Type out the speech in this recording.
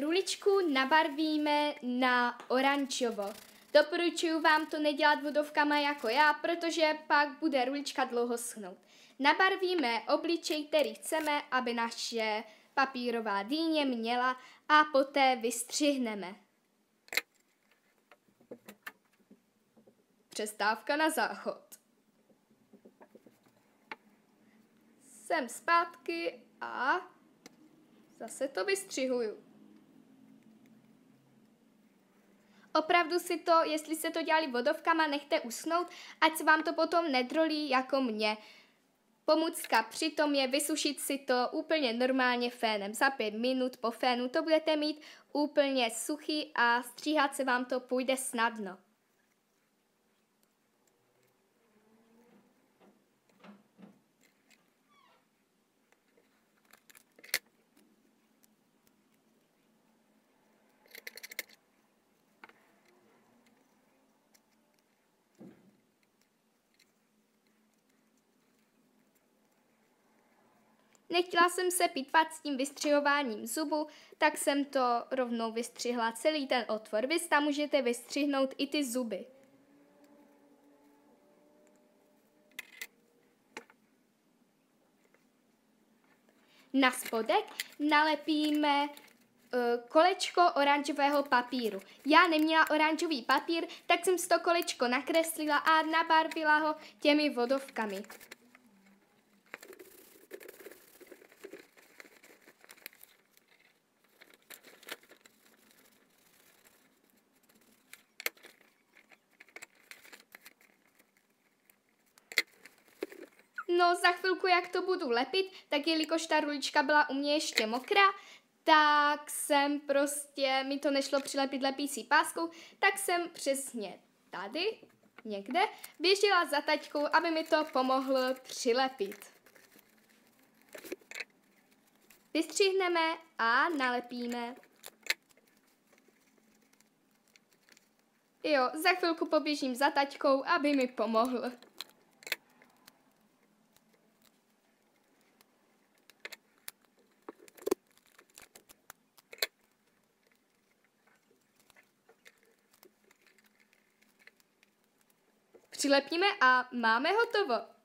Ruličku nabarvíme na oranžovo. Doporučuji vám to nedělat vodovkama jako já, protože pak bude rulička dlouho schnout. Nabarvíme obličej, který chceme, aby naše papírová dýně měla, a poté vystřihneme. Přestávka na záchod. Jsem zpátky a zase to vystřihuju. Opravdu si to, jestli se to dělali vodovkama, nechte uschnout, ať se vám to potom nedrolí jako mě. Pomůcka přitom je vysušit si to úplně normálně fénem. Za 5 minut po fénu to budete mít úplně suchý a stříhat se vám to půjde snadno. Nechtěla jsem se pitvat s tím vystřihováním zubu, tak jsem to rovnou vystřihla celý ten otvor. Vy tam můžete vystřihnout i ty zuby. Na spodek nalepíme kolečko oranžového papíru. Já neměla oranžový papír, tak jsem si to kolečko nakreslila a nabarvila ho těmi vodovkami. No, za chvilku, jak to budu lepit, tak jelikož ta rulička byla u mě ještě mokrá, tak jsem prostě, mi to nešlo přilepit lepící páskou, tak jsem přesně tady, někde, běžela za taťkou, aby mi to pomohl přilepit. Vystřihneme a nalepíme. Jo, za chvilku poběžím za taťkou, aby mi pomohl. Přilepíme a máme hotovo.